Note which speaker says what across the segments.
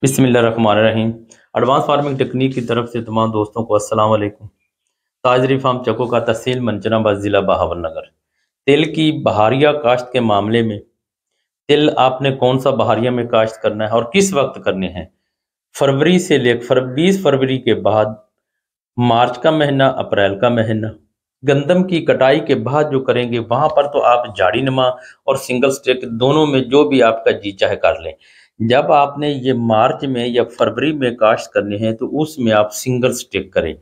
Speaker 1: बिस्मिल्लाहिर्रहमानिर्रहीम। Advance farming technique की तरफ से तमाम दोस्तों को अस्सलाम वालेकुम। ताजरी फार्म चको का तहसील मंचनाबाद ज़िला बहावलनगर। तिल की बहारिया काश्त के मामले में तिल आपने कौन सा बहारिया में काश्त करना है और किस वक्त करने हैं। फरवरी से लेकर 20 फरवरी के बाद मार्च का महीना, अप्रैल का महीना, गंदम की कटाई के बाद जो करेंगे वहां पर तो आप झाड़ी नमा और सिंगल स्टेक दोनों में जो भी आपका जी चाहे कर लें। जब आपने ये मार्च में या फरवरी में काश्त करने हैं तो उसमें आप सिंगल स्टेक करें।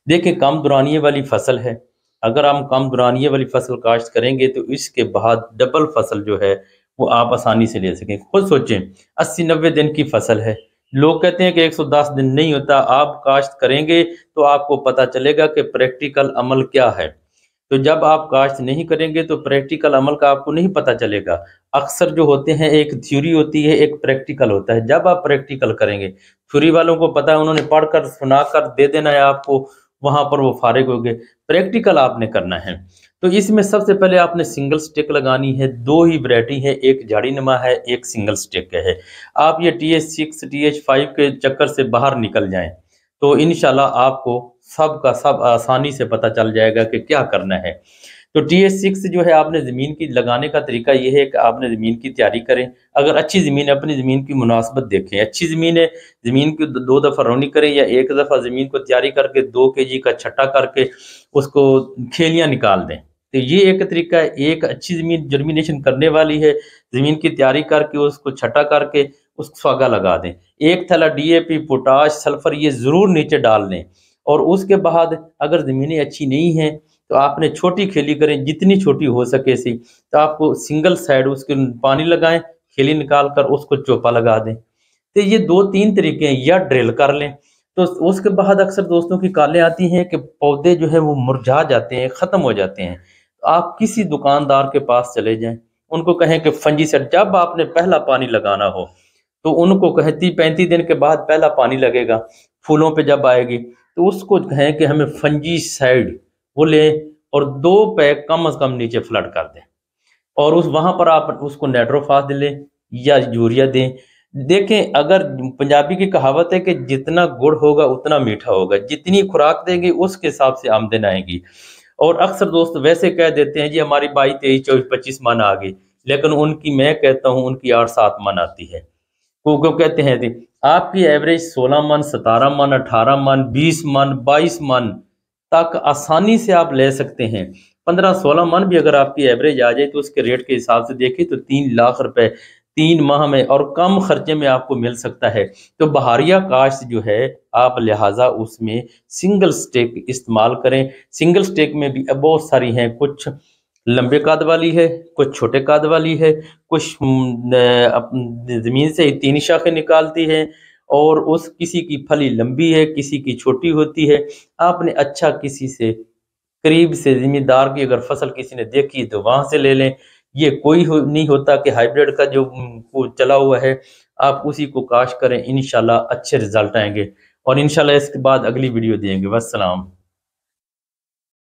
Speaker 1: देखिए, कम दुरानिये वाली फसल है। अगर हम कम दुरानिये वाली फसल काश्त करेंगे तो इसके बाद डबल फसल जो है वो आप आसानी से ले सकें। खुद सोचें, 80-90 दिन की फसल है। लोग कहते हैं कि 110 दिन नहीं होता। आप काश्त करेंगे तो आपको पता चलेगा कि प्रैक्टिकल अमल क्या है। तो जब आप काश्त नहीं करेंगे तो प्रैक्टिकल अमल का आपको नहीं पता चलेगा। अक्सर जो होते हैं, एक थ्योरी होती है, एक प्रैक्टिकल होता है। जब आप प्रैक्टिकल करेंगे, थ्योरी वालों को पता है, उन्होंने पढ़कर सुनाकर दे देना है आपको, वहां पर वो फारिग हो गए। प्रैक्टिकल आपने करना है। तो इसमें सबसे पहले आपने सिंगल स्टिक लगानी है। दो ही वैरायटी है, एक झाड़ी नुमा है, एक सिंगल स्टिक है। आप ये TH6 TH5 के चक्कर से बाहर निकल जाएं तो इंशाल्लाह आपको सब का सब आसानी से पता चल जाएगा कि क्या करना है। तो TH6 जो है, आपने ज़मीन की लगाने का तरीका ये है कि आपने ज़मीन की तैयारी करें। अगर अच्छी ज़मीन है, अपनी ज़मीन की मुनासबत देखें। अच्छी ज़मीन है, ज़मीन की 2 दफ़ा रौनी करें या 1 दफ़ा ज़मीन को तैयारी करके 2 kg का छट्टा करके उसको खेलियाँ निकाल दें। तो ये एक तरीका है। एक अच्छी ज़मीन जर्मिनेशन करने वाली है, ज़मीन की तैयारी करके उसको छट्टा करके उसको स्वागा लगा दें। एक थैला DAP, पोटाश, सल्फर ये ज़रूर नीचे डाल लें। और उसके बाद अगर ज़मीनें अच्छी नहीं हैं तो आपने छोटी खेली करें, जितनी छोटी हो सके सी। तो आपको सिंगल साइड उसके पानी लगाएं, खेली निकाल कर उसको चोपा लगा दें। तो ये 2-3 तरीके हैं, या ड्रिल कर लें। तो उसके बाद अक्सर दोस्तों की कालें आती हैं कि पौधे जो है वो मुरझा जाते हैं, ख़त्म हो जाते हैं। तो आप किसी दुकानदार के पास चले जाएं, उनको कहें कि फंजी सेट जब आपने पहला पानी लगाना हो तो उनको कहें 30-35 दिन के बाद पहला पानी लगेगा, फूलों पे जब आएगी तो उसको कहें कि हमें फंजी साइड वो लें और 2 पैक कम से कम नीचे फ्लड कर दें। और उस वहां पर आप उसको नाइट्रोफास दें या यूरिया दें। देखें, अगर पंजाबी की कहावत है कि जितना गुड़ होगा उतना मीठा होगा, जितनी खुराक देंगे उसके हिसाब से आमदन आएगी। और अक्सर दोस्त वैसे कह देते हैं जी हमारी 22, 23, 24, 25 मन आ गई, लेकिन उनकी, मैं कहता हूँ, उनकी 8-7 मन आती है। वो कहते हैं जी आपकी एवरेज 16 मन, 17 मन, 18 मन, 20 मन, 22 मन तक आसानी से आप ले सकते हैं। 15-16 मन भी अगर आपकी एवरेज आ जाए तो उसके रेट के हिसाब से देखिए तो 3 लाख रुपए 3 माह में और कम खर्चे में आपको मिल सकता है। तो बहारिया काश्त जो है, आप लिहाजा उसमें सिंगल स्टेक इस्तेमाल करें। सिंगल स्टेक में भी बहुत सारी हैं, कुछ लंबे कद वाली है, कुछ छोटे कद वाली है, कुछ जमीन से ही 3 शाखें निकालती है और उस किसी की फली लंबी है, किसी की छोटी होती है। आपने अच्छा किसी से करीब से जिम्मेदार की अगर फसल किसी ने देखी तो वहां से ले लें। ये नहीं होता कि हाइब्रिड का जो वो चला हुआ है आप उसी को काश करें, इंशाल्लाह अच्छे रिजल्ट आएंगे। और इंशाल्लाह इसके बाद अगली वीडियो देंगे। वस्सलाम।